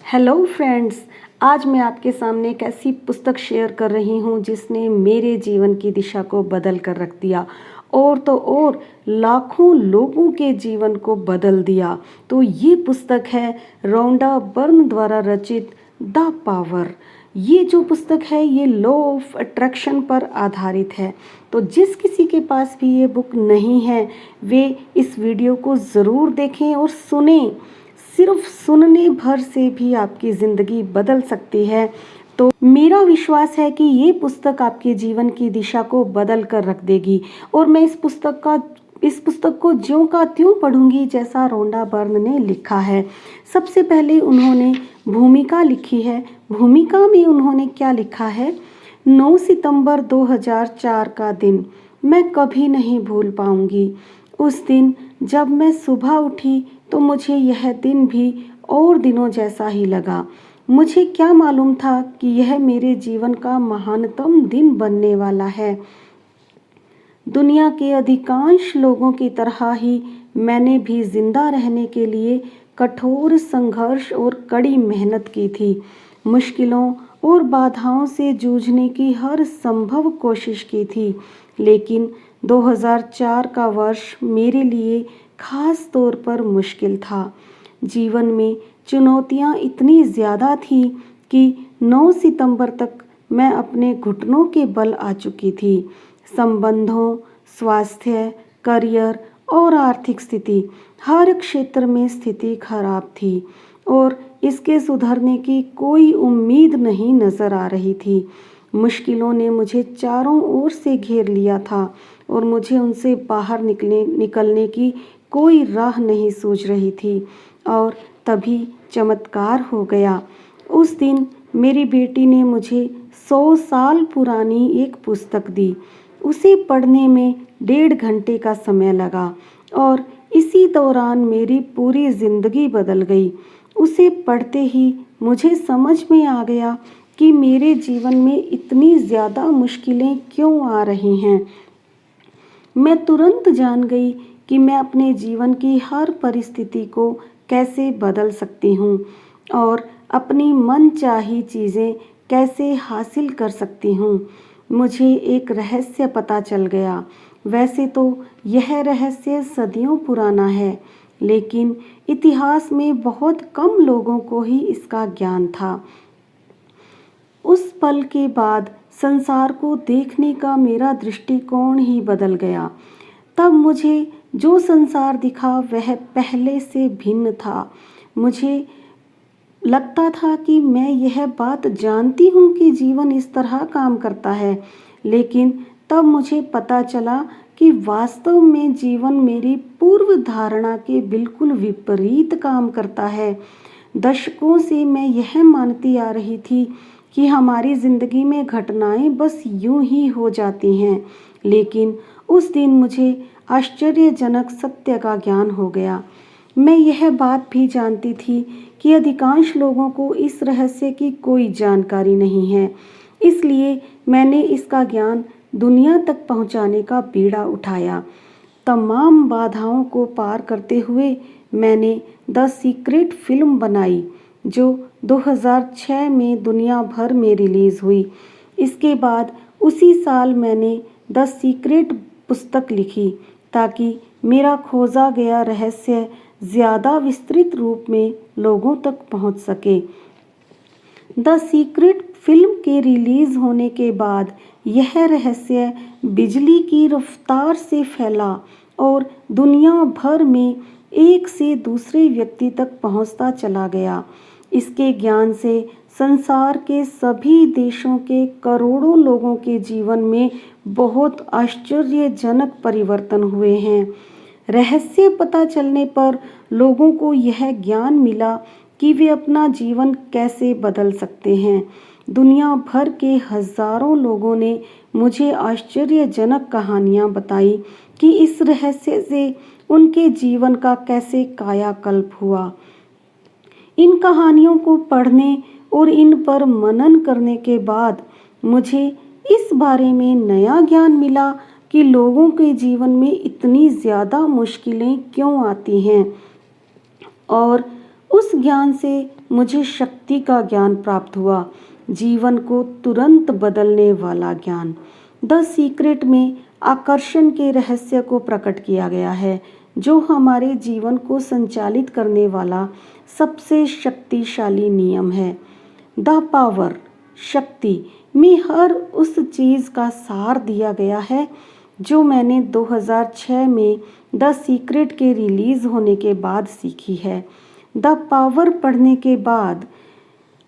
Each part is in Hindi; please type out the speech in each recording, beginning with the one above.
हेलो फ्रेंड्स, आज मैं आपके सामने एक ऐसी पुस्तक शेयर कर रही हूँ जिसने मेरे जीवन की दिशा को बदल कर रख दिया और तो और लाखों लोगों के जीवन को बदल दिया। तो ये पुस्तक है रोंडा बर्न द्वारा रचित द पावर। ये जो पुस्तक है ये लॉ ऑफ अट्रैक्शन पर आधारित है। तो जिस किसी के पास भी ये बुक नहीं है वे इस वीडियो को ज़रूर देखें और सुने। सिर्फ सुनने भर से भी आपकी ज़िंदगी बदल सकती है। तो मेरा विश्वास है कि ये पुस्तक आपके जीवन की दिशा को बदल कर रख देगी और मैं इस पुस्तक को ज्यों का त्यों पढ़ूंगी जैसा रोंडा बर्न ने लिखा है। सबसे पहले उन्होंने भूमिका लिखी है। भूमिका में उन्होंने क्या लिखा है? 9 सितंबर 2004 का दिन मैं कभी नहीं भूल पाऊंगी। उस दिन जब मैं सुबह उठी तो मुझे यह दिन भी और दिनों जैसा ही लगा। मुझे क्या मालूम था कि यह मेरे जीवन का महानतम दिन बनने वाला है। दुनिया के अधिकांश लोगों की तरह ही मैंने भी जिंदा रहने के लिए कठोर संघर्ष और कड़ी मेहनत की थी। मुश्किलों और बाधाओं से जूझने की हर संभव कोशिश की थी। लेकिन 2004 का वर्ष मेरे लिए खास तौर पर मुश्किल था। जीवन में चुनौतियां इतनी ज़्यादा थी कि 9 सितंबर तक मैं अपने घुटनों के बल आ चुकी थी। संबंधों, स्वास्थ्य, करियर और आर्थिक स्थिति, हर क्षेत्र में स्थिति खराब थी और इसके सुधरने की कोई उम्मीद नहीं नज़र आ रही थी। मुश्किलों ने मुझे चारों ओर से घेर लिया था और मुझे उनसे बाहर निकलने की कोई राह नहीं सूझ रही थी। और तभी चमत्कार हो गया। उस दिन मेरी बेटी ने मुझे 100 साल पुरानी एक पुस्तक दी। उसे पढ़ने में 1.5 घंटे का समय लगा और इसी दौरान मेरी पूरी ज़िंदगी बदल गई। उसे पढ़ते ही मुझे समझ में आ गया कि मेरे जीवन में इतनी ज़्यादा मुश्किलें क्यों आ रही हैं। मैं तुरंत जान गई कि मैं अपने जीवन की हर परिस्थिति को कैसे बदल सकती हूँ और अपनी मनचाही चीज़ें कैसे हासिल कर सकती हूँ। मुझे एक रहस्य पता चल गया। वैसे तो यह रहस्य सदियों पुराना है, लेकिन इतिहास में बहुत कम लोगों को ही इसका ज्ञान था। उस पल के बाद संसार को देखने का मेरा दृष्टिकोण ही बदल गया। तब मुझे जो संसार दिखा वह पहले से भिन्न था। मुझे लगता था कि मैं यह बात जानती हूँ कि जीवन इस तरह काम करता है, लेकिन तब मुझे पता चला कि वास्तव में जीवन मेरी पूर्व धारणा के बिल्कुल विपरीत काम करता है। दशकों से मैं यह मानती आ रही थी कि हमारी ज़िंदगी में घटनाएं बस यूं ही हो जाती हैं, लेकिन उस दिन मुझे आश्चर्यजनक सत्य का ज्ञान हो गया। मैं यह बात भी जानती थी कि अधिकांश लोगों को इस रहस्य की कोई जानकारी नहीं है, इसलिए मैंने इसका ज्ञान दुनिया तक पहुंचाने का बीड़ा उठाया। तमाम बाधाओं को पार करते हुए मैंने द सीक्रेट फिल्म बनाई जो 2006 में दुनिया भर में रिलीज़ हुई। इसके बाद उसी साल मैंने द सीक्रेट पुस्तक लिखी ताकि मेरा खोजा गया रहस्य ज़्यादा विस्तृत रूप में लोगों तक पहुंच सके। द सीक्रेट फिल्म के रिलीज़ होने के बाद यह रहस्य बिजली की रफ्तार से फैला और दुनिया भर में एक से दूसरे व्यक्ति तक पहुंचता चला गया। इसके ज्ञान से संसार के सभी देशों के करोड़ों लोगों के जीवन में बहुत आश्चर्यजनक परिवर्तन हुए हैं। रहस्य पता चलने पर लोगों को यह ज्ञान मिला कि वे अपना जीवन कैसे बदल सकते हैं। दुनिया भर के हजारों लोगों ने मुझे आश्चर्यजनक कहानियाँ बताई कि इस रहस्य से उनके जीवन का कैसे कायाकल्प हुआ। इन कहानियों को पढ़ने और इन पर मनन करने के बाद मुझे इस बारे में नया ज्ञान मिला कि लोगों के जीवन में इतनी ज़्यादा मुश्किलें क्यों आती हैं और उस ज्ञान से मुझे शक्ति का ज्ञान प्राप्त हुआ, जीवन को तुरंत बदलने वाला ज्ञान। द सीक्रेट में आकर्षण के रहस्य को प्रकट किया गया है, जो हमारे जीवन को संचालित करने वाला सबसे शक्तिशाली नियम है। द पावर, शक्ति में हर उस चीज़ का सार दिया गया है जो मैंने 2006 में द सीक्रेट के रिलीज़ होने के बाद सीखी है। द पावर पढ़ने के बाद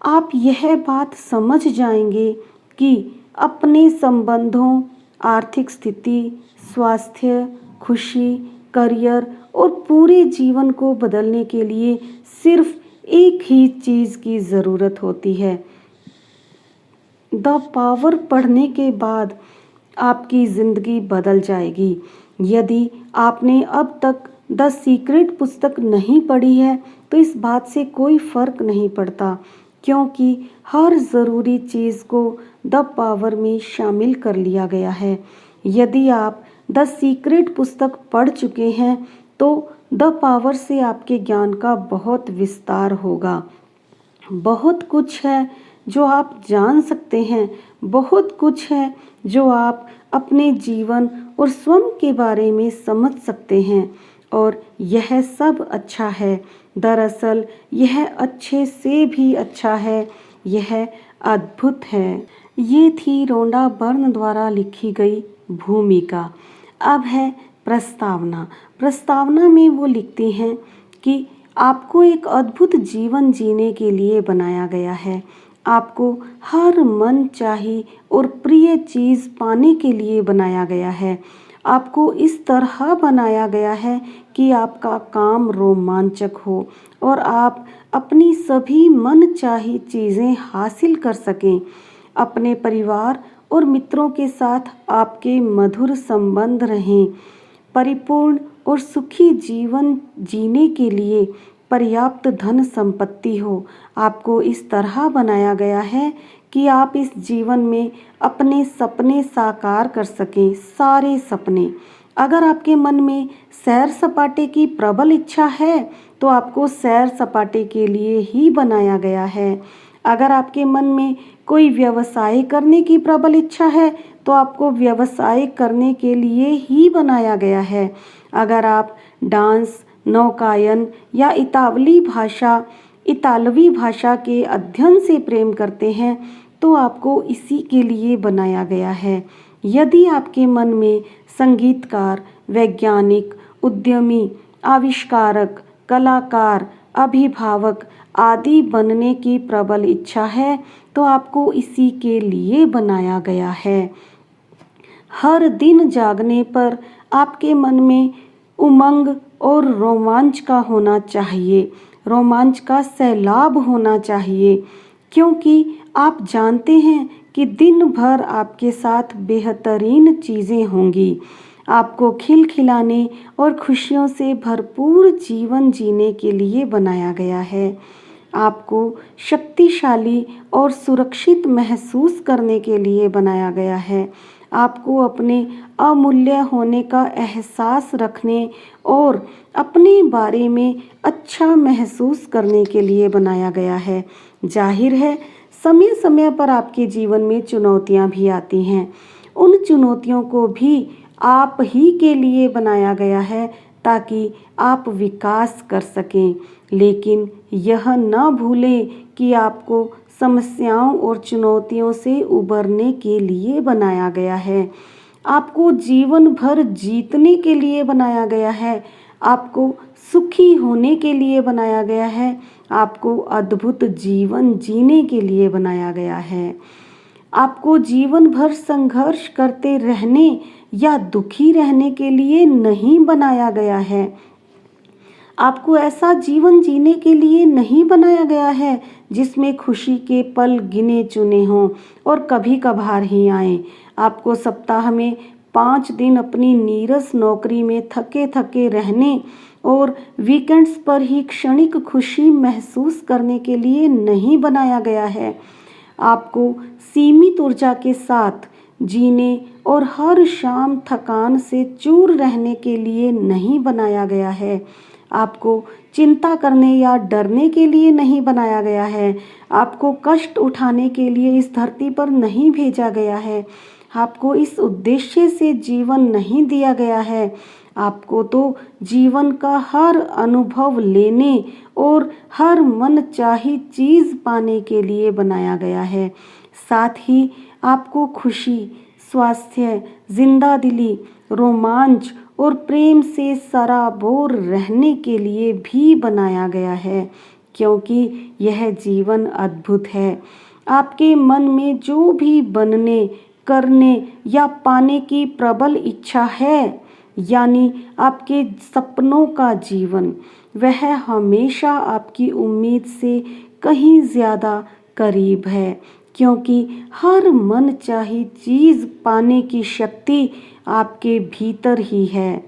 आप यह बात समझ जाएंगे कि अपने संबंधों, आर्थिक स्थिति, स्वास्थ्य, खुशी, करियर और पूरे जीवन को बदलने के लिए सिर्फ एक ही चीज़ की ज़रूरत होती है। द पावर पढ़ने के बाद आपकी ज़िंदगी बदल जाएगी। यदि आपने अब तक द सीक्रेट पुस्तक नहीं पढ़ी है तो इस बात से कोई फ़र्क नहीं पड़ता, क्योंकि हर ज़रूरी चीज़ को द पावर में शामिल कर लिया गया है। यदि आप द सीक्रेट पुस्तक पढ़ चुके हैं तो द पावर से आपके ज्ञान का बहुत विस्तार होगा। बहुत कुछ है जो आप जान सकते हैं, बहुत कुछ है जो आप अपने जीवन और स्वयं के बारे में समझ सकते हैं, और यह सब अच्छा है। दरअसल यह अच्छे से भी अच्छा है, यह अद्भुत है। ये थी रोंडा बर्न द्वारा लिखी गई भूमिका। अब है प्रस्तावना। प्रस्तावना में वो लिखती हैं कि आपको एक अद्भुत जीवन जीने के लिए बनाया गया है। आपको हर मन चाही और प्रिय चीज़ पाने के लिए बनाया गया है। आपको इस तरह बनाया गया है कि आपका काम रोमांचक हो और आप अपनी सभी मनचाही चीज़ें हासिल कर सकें। अपने परिवार और मित्रों के साथ आपके मधुर संबंध रहें। परिपूर्ण और सुखी जीवन जीने के लिए पर्याप्त धन संपत्ति हो। आपको इस तरह बनाया गया है कि आप इस जीवन में अपने सपने साकार कर सकें, सारे सपने। अगर आपके मन में सैर सपाटे की प्रबल इच्छा है तो आपको सैर सपाटे के लिए ही बनाया गया है। अगर आपके मन में कोई व्यवसाय करने की प्रबल इच्छा है तो आपको व्यवसाय करने के लिए ही बनाया गया है। अगर आप डांस, नौकायन या इतालवी भाषा के अध्ययन से प्रेम करते हैं तो आपको इसी के लिए बनाया गया है। यदि आपके मन में संगीतकार, वैज्ञानिक, उद्यमी, आविष्कारक, कलाकार, अभिभावक आदि बनने की प्रबल इच्छा है तो आपको इसी के लिए बनाया गया है। हर दिन जागने पर आपके मन में उमंग और रोमांच का होना चाहिए, रोमांच का सैलाब होना चाहिए, क्योंकि आप जानते हैं कि दिन भर आपके साथ बेहतरीन चीज़ें होंगी। आपको खिलखिलाने और खुशियों से भरपूर जीवन जीने के लिए बनाया गया है। आपको शक्तिशाली और सुरक्षित महसूस करने के लिए बनाया गया है। आपको अपने अमूल्य होने का एहसास रखने और अपने बारे में अच्छा महसूस करने के लिए बनाया गया है। जाहिर है समय समय पर आपके जीवन में चुनौतियां भी आती हैं। उन चुनौतियों को भी आप ही के लिए बनाया गया है ताकि आप विकास कर सकें। लेकिन यह न भूलें कि आपको समस्याओं और चुनौतियों से उबरने के लिए बनाया गया है। आपको जीवन भर जीतने के लिए बनाया गया है। आपको सुखी होने के लिए बनाया गया है। आपको अद्भुत जीवन जीने के लिए बनाया गया है। आपको जीवन भर संघर्ष करते रहने या दुखी रहने के लिए नहीं बनाया गया है। आपको ऐसा जीवन जीने के लिए नहीं बनाया गया है जिसमें खुशी के पल गिने चुने हों और कभी कभार ही आए। आपको सप्ताह में 5 दिन अपनी नीरस नौकरी में थके थके रहने और वीकेंड्स पर ही क्षणिक खुशी महसूस करने के लिए नहीं बनाया गया है। आपको सीमित ऊर्जा के साथ जीने और हर शाम थकान से चूर रहने के लिए नहीं बनाया गया है। आपको चिंता करने या डरने के लिए नहीं बनाया गया है। आपको कष्ट उठाने के लिए इस धरती पर नहीं भेजा गया है। आपको इस उद्देश्य से जीवन नहीं दिया गया है। आपको तो जीवन का हर अनुभव लेने और हर मनचाही चीज़ पाने के लिए बनाया गया है। साथ ही आपको खुशी, स्वास्थ्य, जिंदादिली, रोमांच और प्रेम से सराबोर रहने के लिए भी बनाया गया है, क्योंकि यह जीवन अद्भुत है। आपके मन में जो भी बनने, करने या पाने की प्रबल इच्छा है, यानी आपके सपनों का जीवन, वह हमेशा आपकी उम्मीद से कहीं ज़्यादा करीब है, क्योंकि हर मनचाही चीज़ पाने की शक्ति आपके भीतर ही है।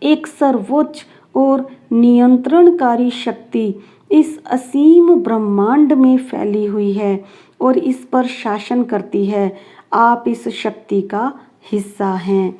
एक सर्वोच्च और नियंत्रणकारी शक्ति इस असीम ब्रह्मांड में फैली हुई है और इस पर शासन करती है। आप इस शक्ति का हिस्सा हैं।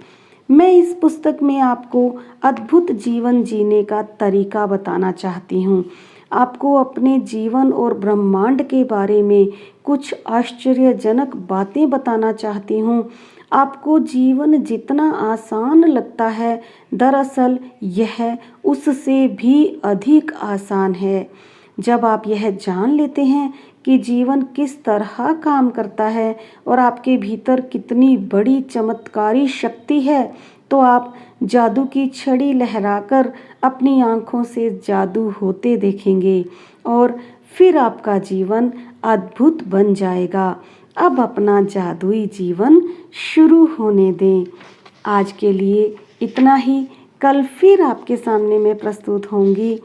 मैं इस पुस्तक में आपको अद्भुत जीवन जीने का तरीका बताना चाहती हूँ। आपको अपने जीवन और ब्रह्मांड के बारे में कुछ आश्चर्यजनक बातें बताना चाहती हूँ। आपको जीवन जितना आसान लगता है, दरअसल यह उससे भी अधिक आसान है। जब आप यह जान लेते हैं कि जीवन किस तरह काम करता है और आपके भीतर कितनी बड़ी चमत्कारी शक्ति है, तो आप जादू की छड़ी लहराकर अपनी आंखों से जादू होते देखेंगे और फिर आपका जीवन अद्भुत बन जाएगा। अब अपना जादुई जीवन शुरू होने दें। आज के लिए इतना ही। कल फिर आपके सामने मैं प्रस्तुत होंगी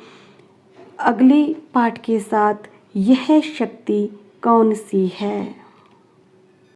अगली पाठ के साथ। यह शक्ति कौन सी है?